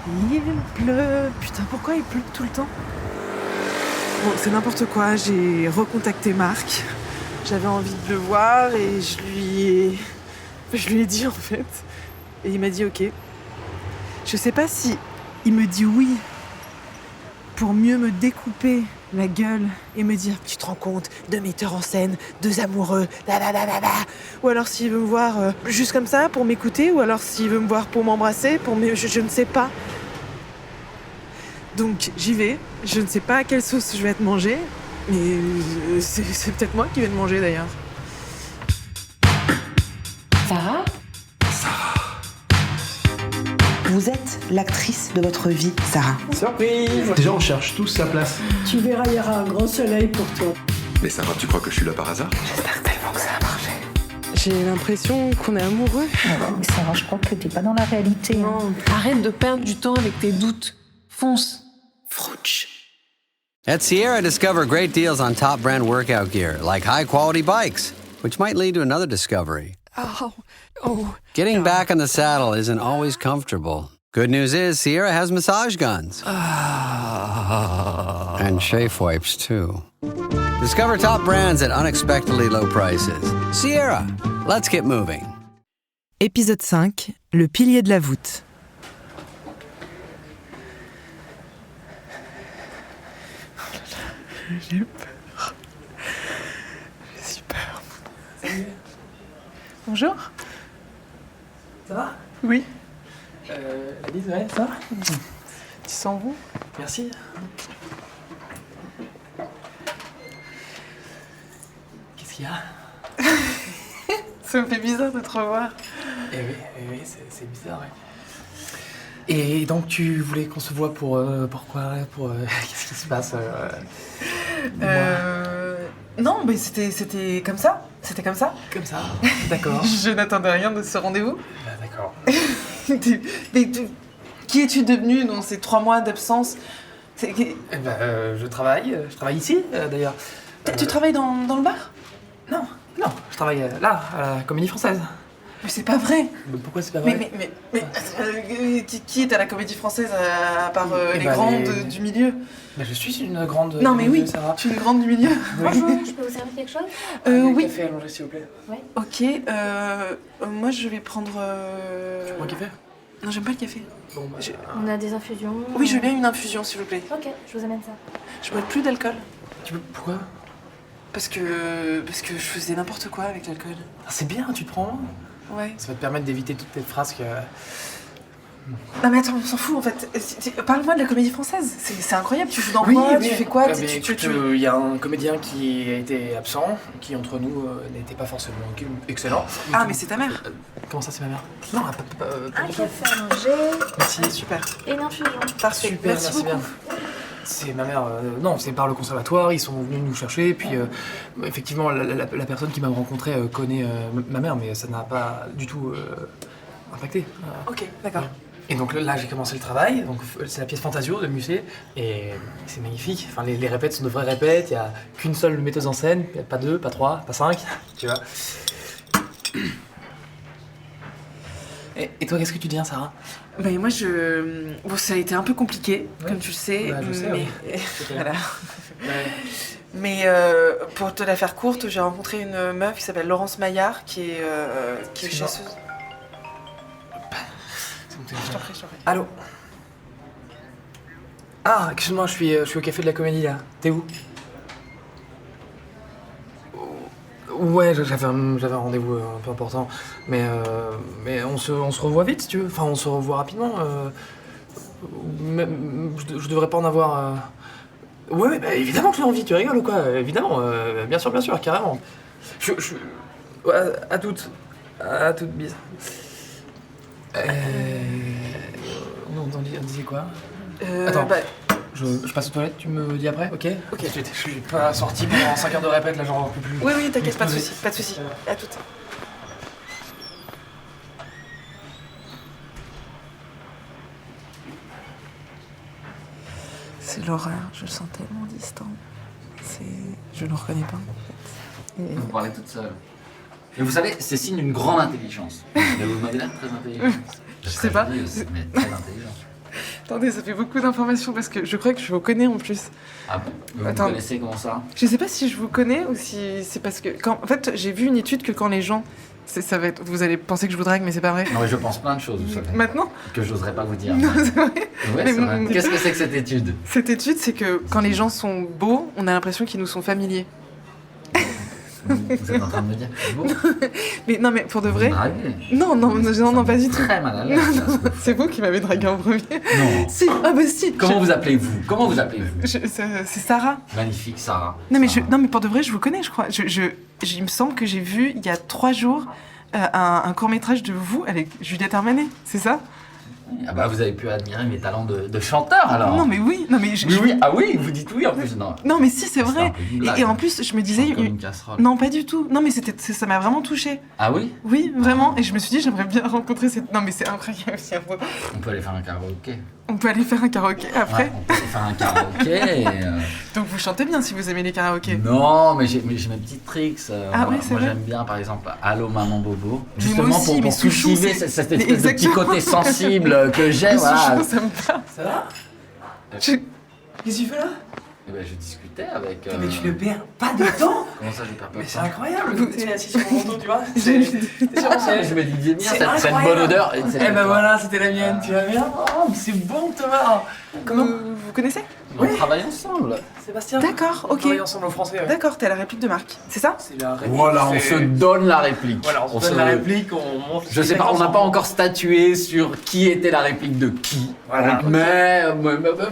Il pleut. Putain, pourquoi il pleut tout le temps? Bon, c'est n'importe quoi. J'ai recontacté Marc. J'avais envie de le voir et je lui ai dit en fait. Et il m'a dit ok. Je sais pas si il me dit oui pour mieux me découper la gueule et me dire tu te rends compte, 2 metteurs en scène, 2 amoureux, ou alors s'il veut me voir juste comme ça pour m'écouter, ou alors s'il veut me voir pour m'embrasser, je ne sais pas. Donc j'y vais, je ne sais pas à quelle sauce je vais être mangée, mais c'est peut-être moi qui vais te manger d'ailleurs. Sarah ? Vous êtes l'actrice de votre vie, Sarah. Surprise! Déjà, on cherche tous sa place. Tu verras, il y aura un grand soleil pour toi. Mais Sarah, tu crois que je suis là par hasard? J'espère tellement que ça va marcher. J'ai l'impression qu'on est amoureux. Mais Sarah, je crois que t'es pas dans la réalité. Non. Arrête de perdre du temps avec tes doutes. Fonce. Frouch. At Sierra, discover great deals on top brand workout gear, like high-quality bikes, which might lead to another discovery. Oh. Getting back on the saddle isn't always comfortable. Good news is Sierra has massage guns. And chafe wipes, too. Discover top brands at unexpectedly low prices. Sierra, let's get moving. Épisode 5, le pilier de la voûte. J'ai peur. J'ai si peur. Bonjour. Ça va? Oui. Lise, ouais, ça va? Tu sens bon? Merci. Qu'est-ce qu'il y a? Ça me fait bizarre de te revoir. Oui, c'est bizarre, ouais. Et donc, tu voulais qu'on se voit pourquoi? Qu'est-ce qui se passe? Non, mais c'était comme ça. C'était comme ça. Comme ça? D'accord. Je n'attendais rien de ce rendez-vous. D'accord. Qui es-tu devenu dans ces 3 mois d'absence? Je travaille ici, d'ailleurs. Tu travailles dans le bar? Non, je travaille là, à la Comédie Française. Mais c'est pas vrai. Mais pourquoi c'est pas vrai? Mais qui est à la Comédie Française à part les grandes du milieu? Je suis une grande... Non mais oui, Sarah. tu es une grande du milieu. Bonjour, je peux vous servir quelque chose? Oui. Café allongé, s'il vous plaît. Ok, moi je vais prendre... Tu prends un café? Non, j'aime pas le café. Bon, On a des infusions. Oui, je veux bien une infusion, s'il vous plaît. Ok, je vous amène ça. Je bois plus d'alcool. Pourquoi? Parce que je faisais n'importe quoi avec l'alcool. Ah, c'est bien, tu te prends. Ouais. Ça va te permettre d'éviter toutes tes phrases que... Non mais attends, on s'en fout en fait. Parle-moi de la Comédie Française. C'est incroyable, tu joues dans quoi? Tu fais quoi? Il y a un comédien qui a été absent, qui entre nous n'était pas forcément excellent. Ah mais c'est ta mère. Comment ça, c'est ma mère? Non, Un café à manger merci. Super. et une infusion. Parfait. Super, Merci beaucoup. bien. C'est ma mère, non, c'est par le conservatoire, ils sont venus nous chercher, puis effectivement, la personne qui m'a rencontré connaît ma mère, mais ça n'a pas du tout impacté. Ok, d'accord. Et donc là, j'ai commencé le travail, donc c'est la pièce Fantasio de Musset, et c'est magnifique. Enfin, les répètes sont de vraies répètes, il n'y a qu'une seule metteuse en scène, pas 2, pas 3, pas 5, tu vois. Et toi, qu'est-ce que tu deviens, Sarah? Ben moi bon, ça a été un peu compliqué, comme tu le sais. Bah, je sais, mais... voilà. Ouais. Mais pour te la faire courte, j'ai rencontré une meuf qui s'appelle Laurence Maillard, qui est Excuse-moi. chasseuse. Je t'en prie. Allô? Ah, excuse-moi, je suis au café de la Comédie, là. T'es où? Ouais, j'avais un rendez-vous un peu important, mais on se revoit vite si tu veux. Enfin, on se revoit rapidement. Je devrais pas en avoir. Ouais, bah, évidemment que j'ai envie. Tu rigoles ou quoi? Évidemment, bien sûr, carrément. Ouais, à toutes, bise. On disait quoi? Attends. Je passe aux toilettes, tu me dis après, ok? Ok. Je suis pas sorti pendant 5 heures de répète, là, j'en peux plus. Oui, t'inquiète, pas de soucis. À toutes. C'est l'horreur, je le sens tellement distant. Je ne le reconnais pas en fait. Vous parlez toute seule. Mais vous savez, c'est signe d'une grande intelligence. Mais vous m'avez l'air très intelligente. Je sais pas. Mais très intelligente. Attendez, ça fait beaucoup d'informations parce que je crois que je vous connais en plus. Ah, vous Attends. connaissez comment ça? Je sais pas si je vous connais ou si c'est parce que... En fait, j'ai vu une étude que quand les gens... Ça va être... Vous allez penser que je vous drague, mais c'est pas vrai. Non, mais je pense plein de choses, vous savez, Maintenant que j'oserais pas vous dire. Non, c'est vrai. Ouais, Mais c'est vrai. mon- Qu'est-ce que c'est que cette étude? Cette étude, c'est que quand les gens sont beaux, on a l'impression qu'ils nous sont familiers. Vous êtes en train de me dire que c'est beau? Mais non, mais pour de Vous vrai... me draguez. Non, pas du tout. Très mal à l'aise. C'est vous qui m'avez dragué en premier. Non. Si, ah bah si. Comment vous appelez-vous? Comment vous appelez-vous? C'est Sarah. Magnifique, Sarah. Non mais, Sarah. non mais pour de vrai, je vous connais, je crois. Il me semble que j'ai vu il y a 3 jours un court-métrage de vous avec Juliette Armanet, c'est ça? Ah bah vous avez pu admirer mes talents de chanteur alors. Non mais oui, non mais Oui, oui, ah oui, vous dites oui en plus, non. Non mais si, c'est C'était un vrai. peu une blague. Et en plus, je me disais... Comme une casserole. Non, pas du tout. Non mais ça m'a vraiment touchée. Ah oui? Oui, vraiment. Et je me suis dit, j'aimerais bien rencontrer cette... Non mais c'est incroyable. On peut aller faire un karaoké. On peut aller faire un karaoké après. Ouais, on peut aller faire un karaoké et, Donc vous chantez bien si vous aimez les karaokés. Non, mais j'ai mes petites tricks. Ah moi, ouais, c'est moi vrai. j'aime bien par exemple Allô Maman Bobo. Mais Justement moi aussi, mais pour Souchon, cultiver c'est- cette mais espèce de petit exactement. côté sensible que j'ai. Mais Voilà. Souchon, ça me parle. Ça va? Je- Qu'est-ce que tu fais là? Eh ben, je discutais avec. Mais tu ne perds pas de temps. Comment ça, je perds pas Mais de c'est temps? incroyable. T'es assis sur mon dos, tu vois. T'es sur mon siège. Je me disais bien, C'est cette bonne incroyable. odeur. Eh ben voilà, c'était la mienne. Tu vas bien? Oh, mais c'est bon, Thomas. Comment? Vous connaissez? On travaille ensemble. Sébastien. D'accord, On ok. travaille ensemble en français. Ouais. D'accord, t'es à la réplique de Marc, c'est ça? C'est la réplique. Voilà, on c'est- se donne la réplique. Voilà, on se donne la réplique, on montre. Je sais pas, on n'a pas encore statué sur qui était la réplique de qui. Voilà. Mais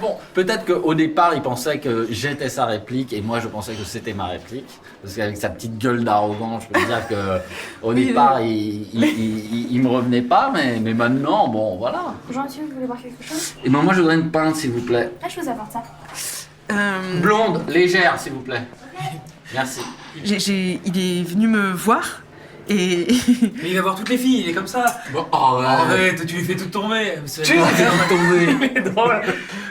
bon, peut-être qu'au départ, il pensait que j'étais sa réplique et moi je pensais que c'était ma réplique. Parce qu'avec sa petite gueule d'arrogant, je peux dire que au Oui, départ, il me revenait pas, mais maintenant, bon, voilà. Bonjour monsieur, vous voulez boire quelque chose? Et ben moi, je voudrais une pinte, s'il vous plaît. Ah, je vous apporte ça. Blonde, légère, s'il vous plaît. Merci. Il est venu me voir et... Mais il va voir toutes les filles, il est comme ça. Bon, Arrête, tu lui fais tout tomber. Tu lui fais tout tomber. Mais drôle.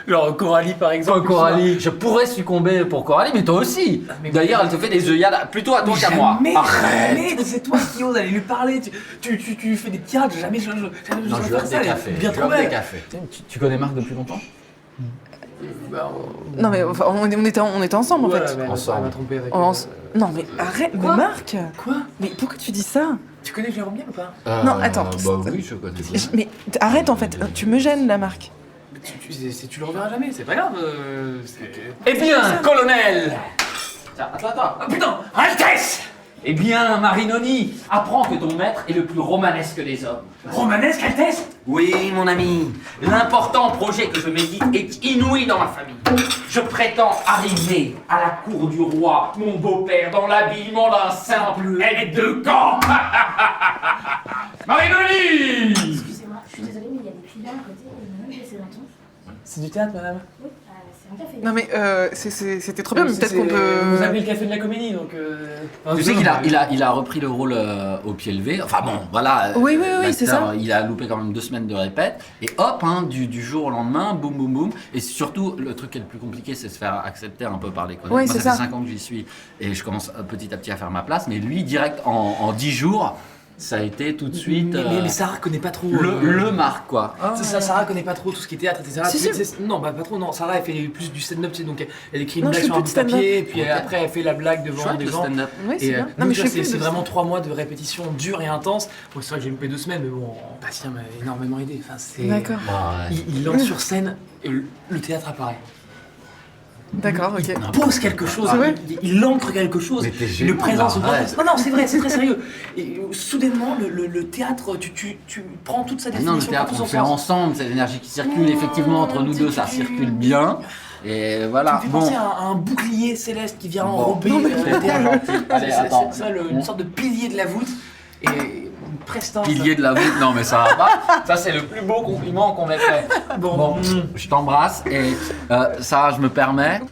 Genre Coralie par exemple. Toi, Coralie, je pourrais succomber pour Coralie, mais toi aussi. Mais D'ailleurs, elle te fait des œillades plutôt à toi qu'à moi. Mais Arrête. jamais, c'est toi qui oses aller lui parler. Tu fais des tirades, jamais je Non, vais je faire veux ça. des cafés. Bien Je trop veux des belle. cafés. Tu connais Marc depuis longtemps? Non mais enfin, on était ensemble en fait. Ensemble. Elle m'a trompé avec. Non mais arrête, mais Quoi Marc. Quoi? Mais pourquoi tu dis ça? Tu connais Jérôme bien ou pas? Non, attends. Bah oui, je connais bien. Mais arrête en fait, tu me gênes là Marc. Tu le reverras jamais, c'est pas grave. Eh bien, colonel! Tiens, attends. Ah putain! Altesse! Eh bien, Marinoni, apprends que ton maître est le plus romanesque des hommes. Romanesque, Altesse? Oui, mon ami. L'important projet que je médite est inouï dans ma famille. Je prétends arriver à la cour du roi, mon beau-père, dans l'habillement d'un simple aide de camp. Marinoni! Excusez-moi, je suis désolée, mais il y a des clients à côté et même laisser longtemps. C'est du théâtre, madame. Oui, c'est un café. Non mais c'était trop bien, mais peut-être qu'on peut... Vous avez le café de la comédie, donc. Tu sais qu'il a repris le rôle au pied levé. Enfin bon, voilà. Oui, c'est l'acteur, ça. Il a loupé quand même 2 semaines de répète. Et hop, hein, du jour au lendemain, boum, boum, boum. Et surtout, le truc qui est le plus compliqué, c'est de se faire accepter un peu par les collègues. Oui, Moi, c'est ça fait ça. 5 ans que j'y suis. Et je commence petit à petit à faire ma place. Mais lui, direct, en 10 jours, ça a été tout de suite Mais Sarah connaît pas trop. le Marc, quoi. C'est ça, Sarah connaît pas trop tout ce qui est théâtre, etc. Si, Tu si. sais, non, bah pas trop, non. Sarah, elle fait plus du stand-up, tu sais, donc elle écrit une Non, je blague fais sur un plus bout de de papier, stand-up. et puis Ok. après, elle fait la blague devant Chouette, des le gens. stand-up. Oui, c'est Et bien. nous, Non mais tu je vois, fais plus c'est de- vraiment 3 mois de répétition dure et intense. Bon, c'est vrai que j'ai loupé 2 semaines, mais bon, Bastien m'a énormément aidé. Enfin, c'est. D'accord, Il lance sur scène et le théâtre apparaît. d'accord, ok. Il pose quelque chose, C'est vrai il ancre quelque chose, Mais t'es il gênant, le présence. là, arrête. Non, c'est vrai, c'est très sérieux. Et soudainement, le théâtre, tu prends toute sa Mais non, définition. le théâtre, tout on son le fait sens. ensemble. C'est l'énergie qui circule. Effectivement, entre nous deux, ça circule bien. Et Ça voilà. me fait Bon. penser à un bouclier céleste qui vient Bon. enrober Non, mais le théâtre. Allez, attends. C'est ça, une sorte de pilier de la voûte. Et une prestance. Pilier de la voûte, non mais ça va pas. Ça c'est le plus beau compliment qu'on m'ait fait. Bon, je t'embrasse et ça je me permets.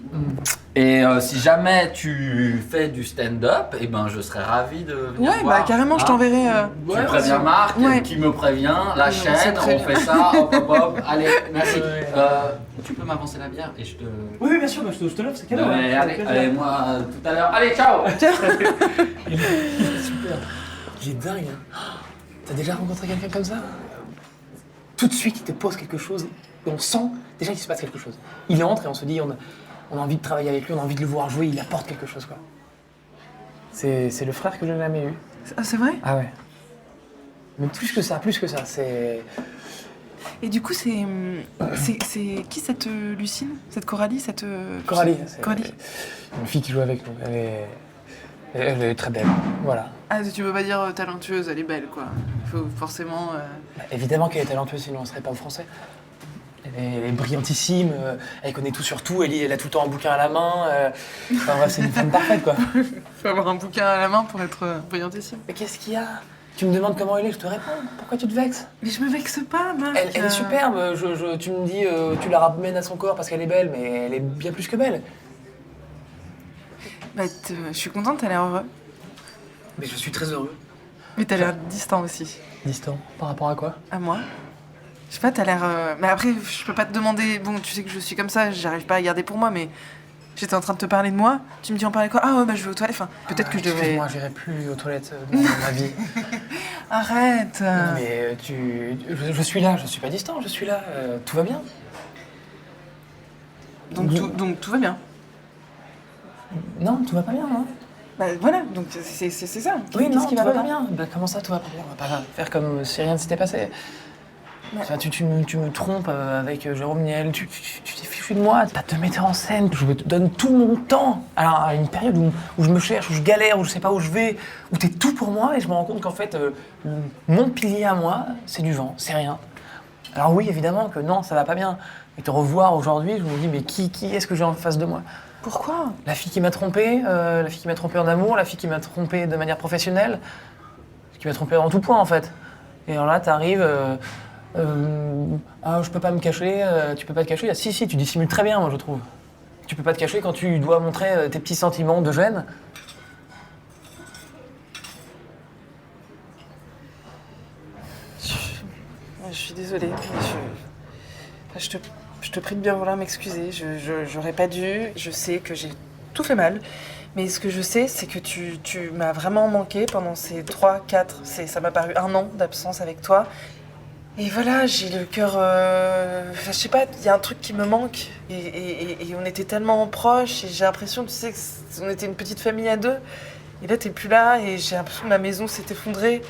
Et si jamais tu fais du stand-up, et ben je serais ravi de venir Ouais, voir. bah carrément, je Hein. t'enverrai... Tu Ouais, préviens Marc, Ouais. qui me prévient, la c'est chaîne, très on fait ça, hop hop hop. Allez, merci. Ouais. Tu peux m'avancer la bière et je te. Oui, bien sûr, je te l'offre, c'est cadeau. Ouais, hein. allez, moi tout à l'heure. Allez, ciao. Il est super. Il est dingue. Hein. T'as déjà rencontré quelqu'un comme ça? tout de suite, il te pose quelque chose et on sent déjà qu'il se passe quelque chose. Il entre et on se dit, on a envie de travailler avec lui, on a envie de le voir jouer, il apporte quelque chose, quoi. C'est le frère que je n'ai jamais eu. Ah, c'est vrai? Ah ouais. Mais plus que ça, c'est... Et du coup, c'est qui cette Lucine? Cette Coralie? Coralie. Coralie. Une fille qui joue avec nous. Elle est très belle, voilà. Ah, tu peux pas dire talentueuse, elle est belle, quoi. Il faut forcément... Bah, évidemment qu'elle est talentueuse, sinon elle serait pas au français. Elle est brillantissime, elle connaît tout sur tout, elle a tout le temps un bouquin à la main. Enfin bref, c'est une femme parfaite, quoi. Faut avoir un bouquin à la main pour être brillantissime. Mais qu'est-ce qu'il y a? Tu me demandes comment elle est, je te réponds. Pourquoi tu te vexes? Mais je me vexe pas, Marc. Elle est superbe. Tu me dis, tu la ramènes à son corps parce qu'elle est belle, mais elle est bien plus que belle. Bah, je suis contente, t'as l'air heureux. Mais je suis très heureux. Mais t'as l'air distant aussi. Distant, par rapport à quoi? À moi? Je sais pas, t'as l'air... Mais après, je peux pas te demander... Bon, tu sais que je suis comme ça, j'arrive pas à garder pour moi, mais... J'étais en train de te parler de moi, tu me dis on parlait quoi? Ah ouais, bah je vais aux toilettes, enfin, peut-être que je devrais... Moi, j'irai plus aux toilettes dans ma vie. Arrête. Non, mais je suis là, je suis pas distant, je suis là, tout va bien. Donc tout va bien. Non, tout va pas bien, hein. Bah voilà, donc c'est ça. Oui, non, Qu'est-ce qui tout va va pas bien. Bah comment ça, tout va pas bien? On va pas faire comme si rien ne s'était passé. Ouais. Enfin, tu me trompes avec Jérôme Niel, tu t'es fichu de moi, t'as te mettre en scène, je te donne tout mon temps. Alors à une période où je me cherche, où je galère, où je sais pas où je vais, où t'es tout pour moi et je me rends compte qu'en fait, mon pilier à moi, c'est du vent, c'est rien. Alors oui, évidemment que non, ça va pas bien. Et te revoir aujourd'hui, je me dis, mais qui est-ce que j'ai en face de moi? Pourquoi? La fille qui m'a trompé, en amour, la fille qui m'a trompé de manière professionnelle, qui m'a trompé en tout point en fait. Et alors là, t'arrives... ah, je peux pas me cacher, tu peux pas te cacher. Si, tu dissimules très bien, moi, je trouve. Tu peux pas te cacher quand tu dois montrer tes petits sentiments de gêne. Je suis désolée. Je te prie de bien vouloir m'excuser. J'aurais pas dû. Je sais que j'ai tout fait mal. Mais ce que je sais, c'est que tu m'as vraiment manqué pendant ces 3, 4... Ça m'a paru 1 an d'absence avec toi. Et voilà, j'ai le cœur... je sais pas, il y a un truc qui me manque. Et on était tellement proches. Et j'ai l'impression, tu sais, qu'on était une petite famille à 2. Et là, t'es plus là. Et j'ai l'impression que ma maison s'est effondrée.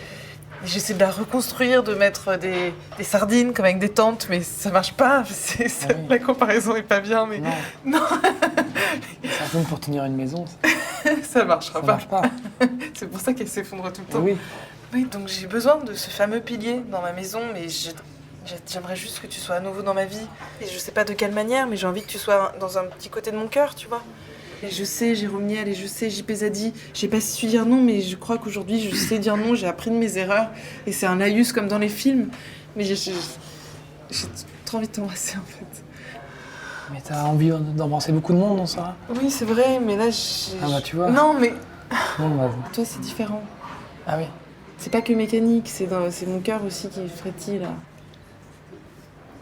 Et j'essaie de la reconstruire, de mettre des sardines comme avec des tentes. Mais ça marche pas. Oui. La comparaison est pas bien, mais... Non. Les sardines pour tenir une maison, Ça marchera ça pas. marche pas. C'est pour ça qu'elle s'effondre tout le temps. Oui. Oui, donc j'ai besoin de ce fameux pilier dans ma maison, mais j'aimerais juste que tu sois à nouveau dans ma vie. Et je sais pas de quelle manière, mais j'ai envie que tu sois dans un petit côté de mon cœur, tu vois. Et je sais, Jérôme Niel, et je sais, JP Zadi, j'ai pas su dire non, mais je crois qu'aujourd'hui, je sais dire non, j'ai appris de mes erreurs, et c'est un laïus comme dans les films. Mais j'ai trop envie de t'embrasser, en fait. Mais t'as envie d'embrasser beaucoup de monde dans ça? Oui, c'est vrai, mais là, j'ai... Ah bah tu vois. Non, mais Bon, bah... toi, c'est différent. Ah oui. C'est pas que mécanique, c'est mon cœur aussi qui frétille, là.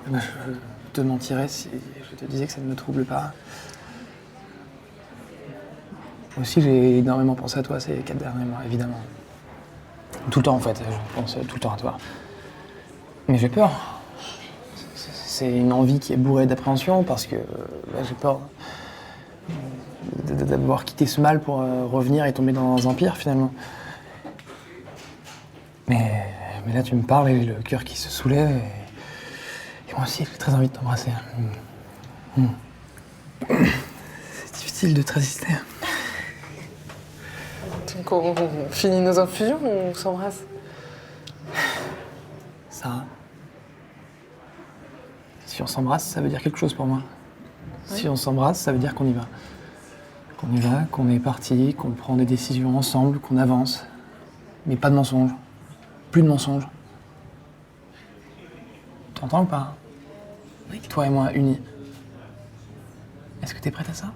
Bah, je te mentirais si je te disais que ça ne me trouble pas. Moi aussi, j'ai énormément pensé à toi ces 4 derniers mois, évidemment. Tout le temps, en fait, je pense tout le temps à toi. Mais j'ai peur. C'est une envie qui est bourrée d'appréhension parce que j'ai peur d'avoir quitté ce mal pour revenir et tomber dans un pire, finalement. Mais là, tu me parles et le cœur qui se soulève. Et moi aussi, j'ai très envie de t'embrasser. C'est difficile de te résister. Donc on finit nos infusions ou on s'embrasse? Sarah, si on s'embrasse, ça veut dire quelque chose pour moi. Oui. Si on s'embrasse, ça veut dire qu'on y va. Qu'on y va, qu'on est parti, qu'on prend des décisions ensemble, qu'on avance. Mais pas de mensonges. Plus de mensonges. T'entends ou pas? Oui. Toi et moi, unis. Est-ce que t'es prête à ça?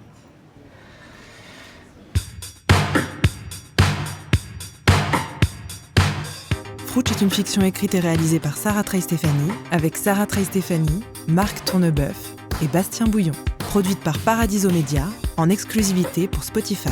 Frouch est une fiction écrite et réalisée par Sarah Trey-Stéphanie, avec Sarah Trey-Stéphanie, Marc Tourneboeuf et Bastien Bouillon. Produite par Paradiso Media, en exclusivité pour Spotify.